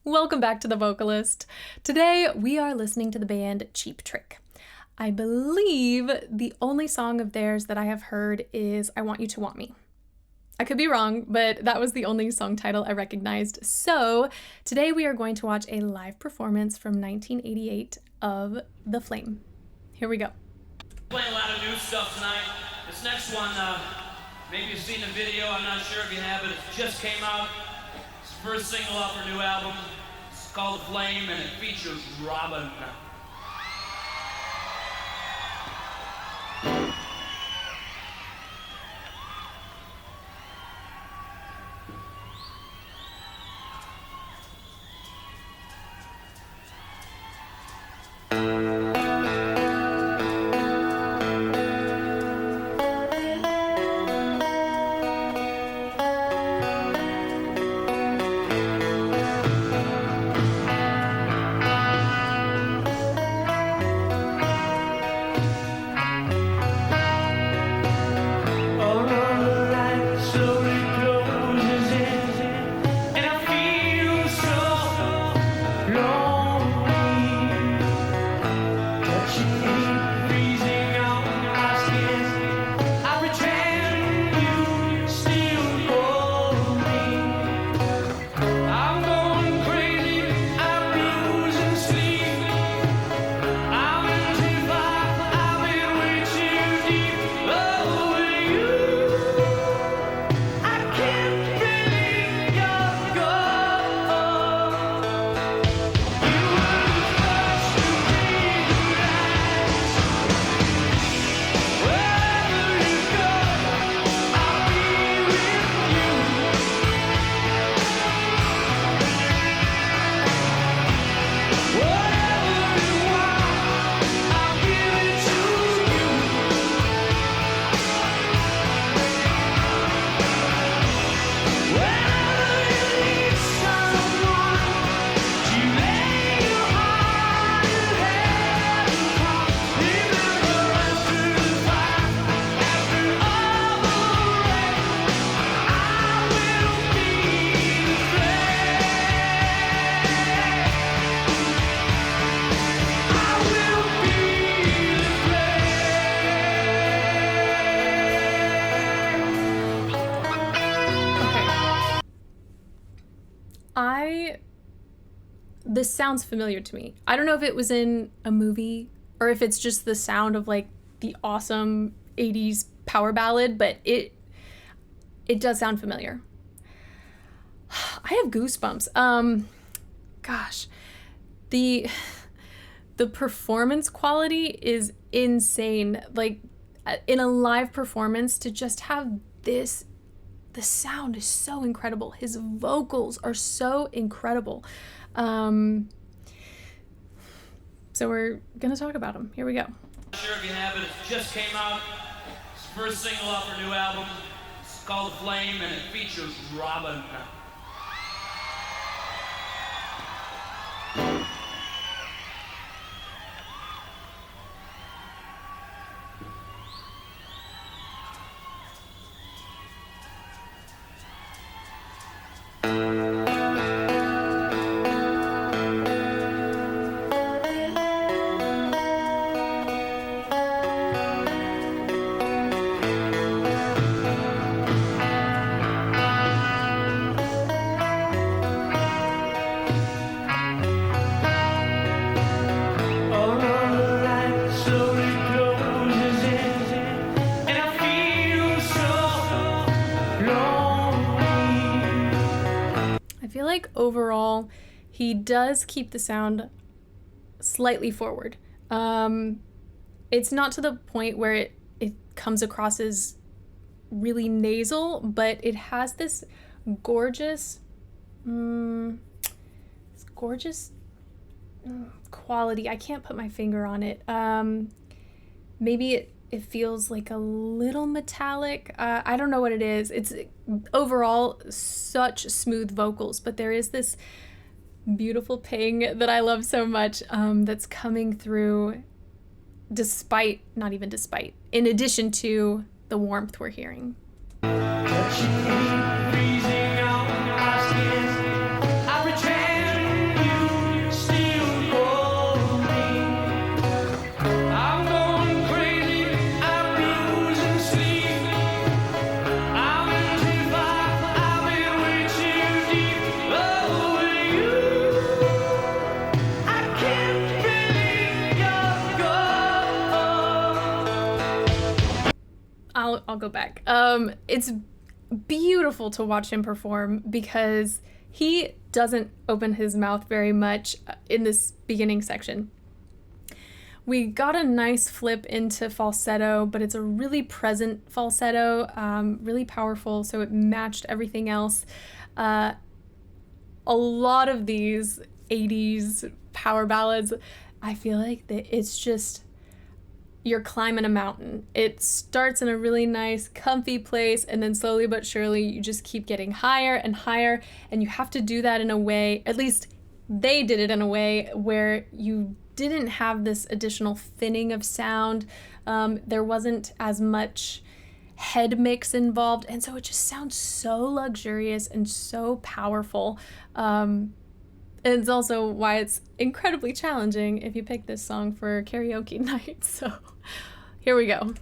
Welcome back to The Vocalist. Today we are listening to the band Cheap Trick. I believe the only song of theirs that I have heard is I Want You to Want Me. I could be wrong, but that was the only song title I recognized. So today we are going to watch a live performance from 1988 of The Flame. Here we go. Playing a lot of new stuff tonight. This next one, maybe you've seen the video, I'm not sure if you have, but it just came out. It's the first single off her new album. It's called The Flame, and it features Robin. This sounds familiar to me. I don't know if it was in a movie or if it's just the sound of like the awesome 80s power ballad, but it does sound familiar. I have goosebumps. Gosh, the performance quality is insane. Like in a live performance, to just have this, the sound is so incredible. His vocals are so incredible. So we're gonna talk about him. Here we go. I'm not sure if you have it. It just came out. It's the first single off her new album. It's called The Flame, and it features Robin. Like overall, he does keep the sound slightly forward. It's not to the point where it comes across as really nasal, but it has this gorgeous, quality. I can't put my finger on it. Maybe it feels like a little metallic. I don't know what it is. It's overall such smooth vocals, but there is this beautiful ping that I love so much that's coming through in addition to the warmth we're hearing. go back. It's beautiful to watch him perform because he doesn't open his mouth very much in this beginning section. We got a nice flip into falsetto, but it's a really present falsetto, really powerful, so it matched everything else. A lot of these 80s power ballads, I feel like that it's just you're climbing a mountain. It starts in a really nice, comfy place, and then slowly but surely you just keep getting higher and higher, and you have to do that in a way, at least they did it in a way where you didn't have this additional thinning of sound. There wasn't as much head mix involved, and so it just sounds so luxurious and so powerful. And it's also why it's incredibly challenging if you pick this song for karaoke night. So here we go.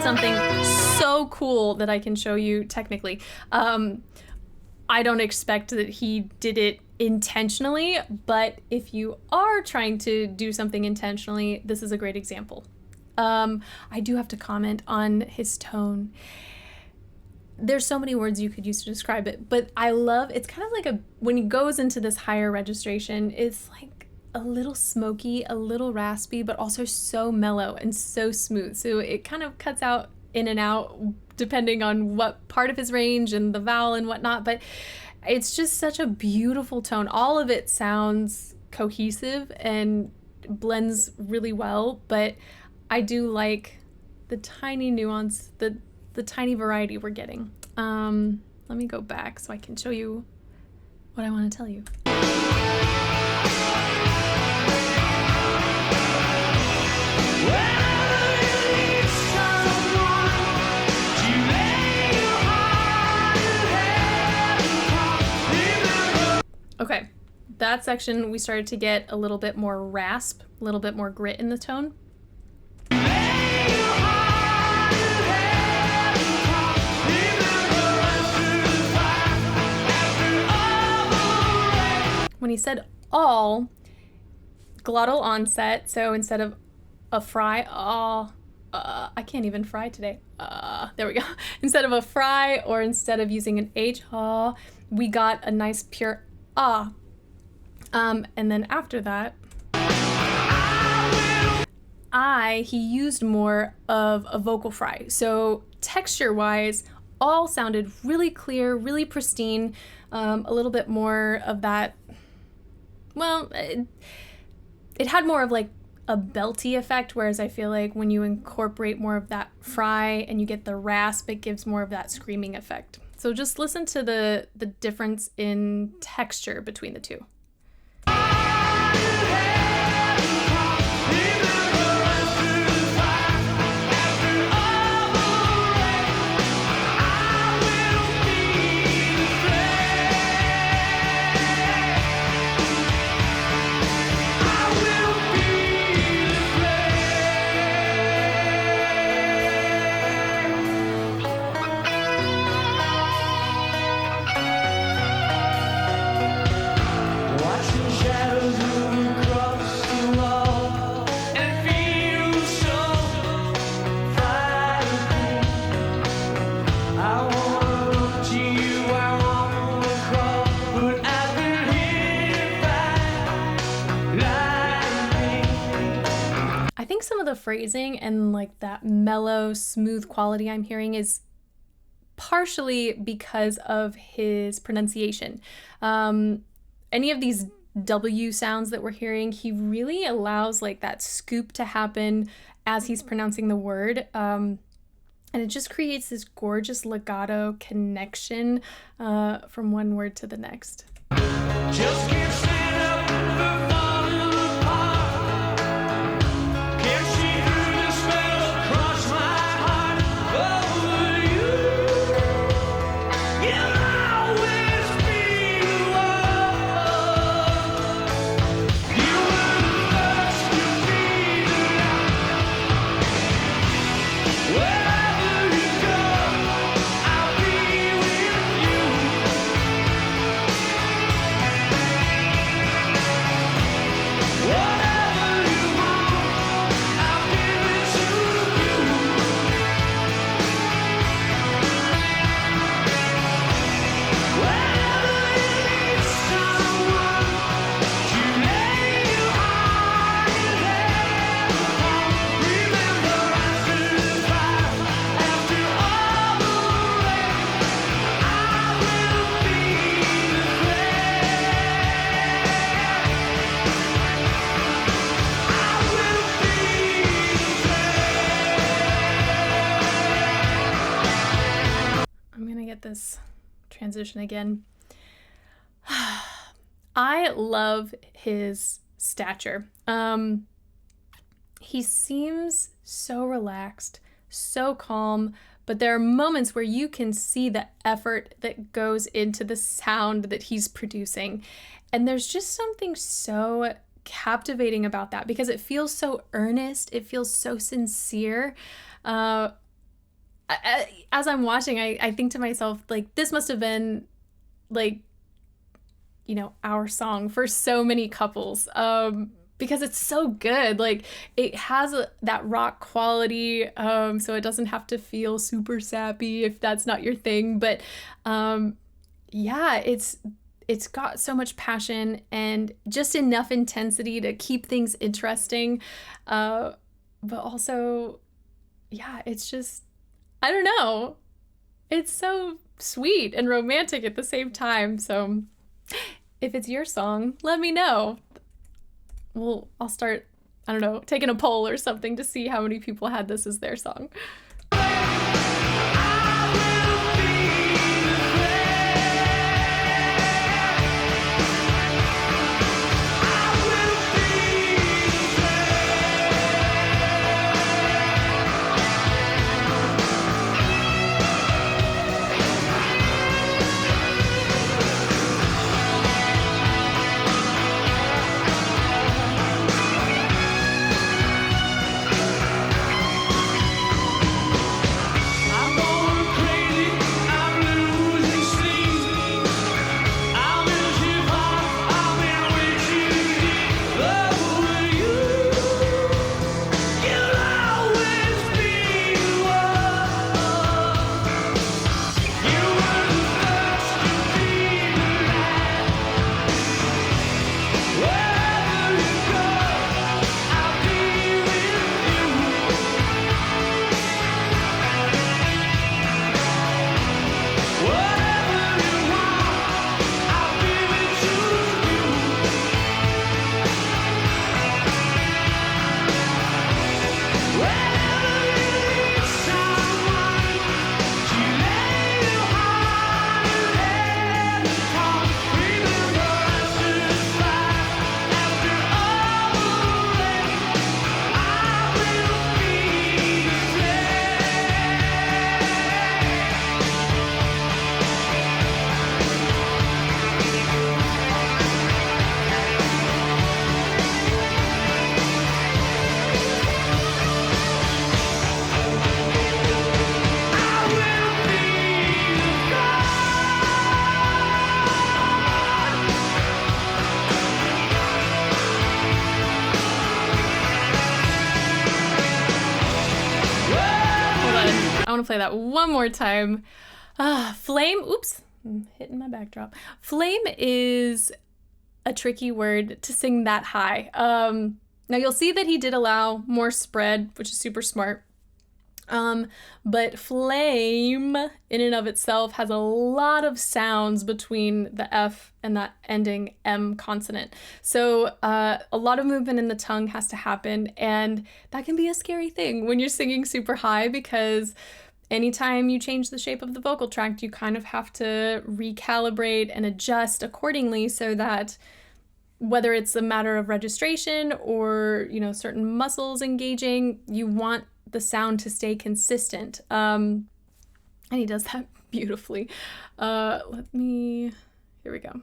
Something so cool that I can show you technically. I don't expect that he did it intentionally, but if you are trying to do something intentionally, this is a great example. I do have to comment on his tone. There's so many words you could use to describe it, but I love, it's kind of like when he goes into this higher registration, it's like a little smoky, a little raspy, but also so mellow and so smooth. So it kind of cuts out in and out depending on what part of his range and the vowel and whatnot, but it's just such a beautiful tone. All of it sounds cohesive and blends really well, but I do like the tiny nuance, the tiny variety we're getting. Let me go back so I can show you what I want to tell you. Okay, that section we started to get a little bit more rasp, a little bit more grit in the tone. When he said all, glottal onset, so instead of a fry, I can't even fry today. There we go. Instead of a fry, or instead of using an H, we got a nice pure ah. And then after that, he used more of a vocal fry. So texture-wise, all sounded really clear, really pristine, a little bit more of that, well, it had more of like a belty effect, whereas I feel like when you incorporate more of that fry and you get the rasp, it gives more of that screaming effect. So just listen to the difference in texture between the two. phrasing and like that mellow, smooth quality I'm hearing is partially because of his pronunciation. Any of these W sounds that we're hearing, he really allows like that scoop to happen as he's pronouncing the word. And it just creates this gorgeous legato connection from one word to the next. Just can't stand up for falling apart. Can't see through the spell across my heart. Over you, you'll always be the one. You were the first to be the last. Wherever you go, I'll be with you. Whatever you want, I'll give it to you. Whenever you need someone to lay your heart in heaven upon, remember after the fire, after all the rain, I will be the I'm gonna get this transition again. I love his stature. He seems so relaxed, so calm, but there are moments where you can see the effort that goes into the sound that he's producing. And there's just something so captivating about that because it feels so earnest, it feels so sincere. As I'm watching, I think to myself, like, this must have been, like, you know, our song for so many couples, because it's so good. Like, it has that rock quality, so it doesn't have to feel super sappy if that's not your thing. But yeah, it's got so much passion and just enough intensity to keep things interesting, but also, yeah, it's just, I don't know. It's so sweet and romantic at the same time. So if it's your song, let me know. Well, I'll start, I don't know, taking a poll or something to see how many people had this as their song. I'm going crazy, I'm losing sleep. I'm in too far, I've been way too deep. Over you, you'll always be the one. You were the first to be the last. Wherever you go, I'll be with you. Whatever you want, I'll give it to you. Whenever you need someone to lay your heart in heaven upon, remember after the fire, after all the rain, I will be Hold on. I want to play that one more time. Flame, oops, I'm hitting my backdrop. Flame is a tricky word to sing that high. Now you'll see that he did allow more spread, which is super smart. But flame in and of itself has a lot of sounds between the F and that ending M consonant. So a lot of movement in the tongue has to happen, and that can be a scary thing when you're singing super high, because anytime you change the shape of the vocal tract, you kind of have to recalibrate and adjust accordingly, so that whether it's a matter of registration or, certain muscles engaging, you want the sound to stay consistent. And he does that beautifully. Here we go.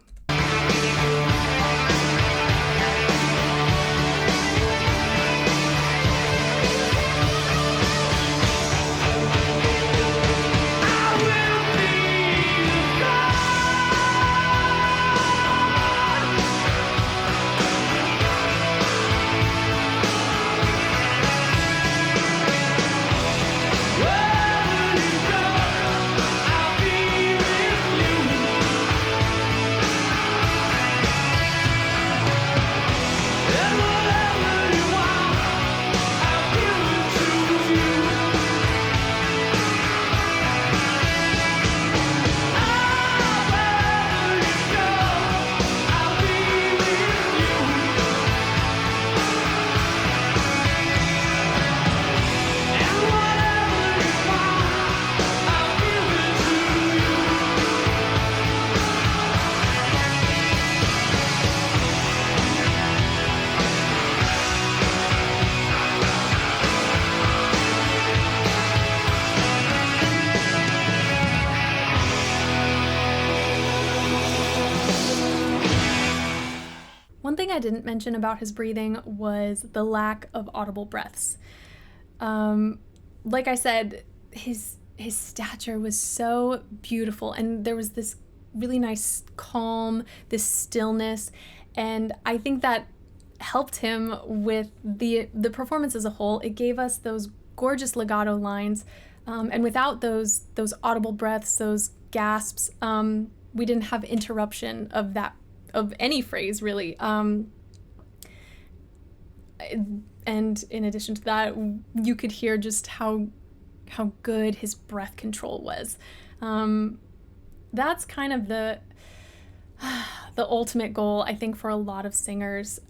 One thing I didn't mention about his breathing was the lack of audible breaths. Like I said, his stature was so beautiful, and there was this really nice calm, this stillness, and I think that helped him with the performance as a whole. It gave us those gorgeous legato lines, and without those audible breaths, those gasps, we didn't have interruption of any phrase, really. And in addition to that, you could hear just how good his breath control was. That's kind of the ultimate goal, I think, for a lot of singers.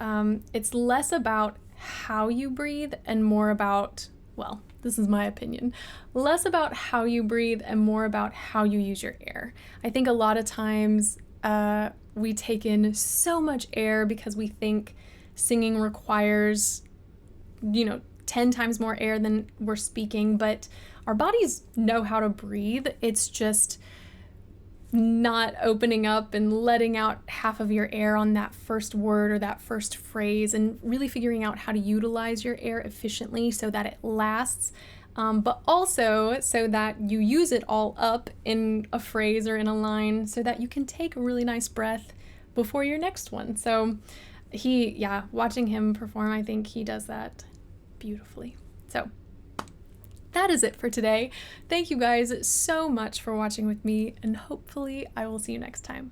It's less about how you breathe and more about, well, this is my opinion, less about how you breathe and more about how you use your air. I think a lot of times we take in so much air because we think singing requires, 10 times more air than we're speaking, but our bodies know how to breathe. It's just not opening up and letting out half of your air on that first word or that first phrase, and really figuring out how to utilize your air efficiently so that it lasts, but also so that you use it all up in a phrase or in a line so that you can take a really nice breath before your next one. So watching him perform, I think he does that beautifully. So that is it for today. Thank you guys so much for watching with me, and hopefully I will see you next time.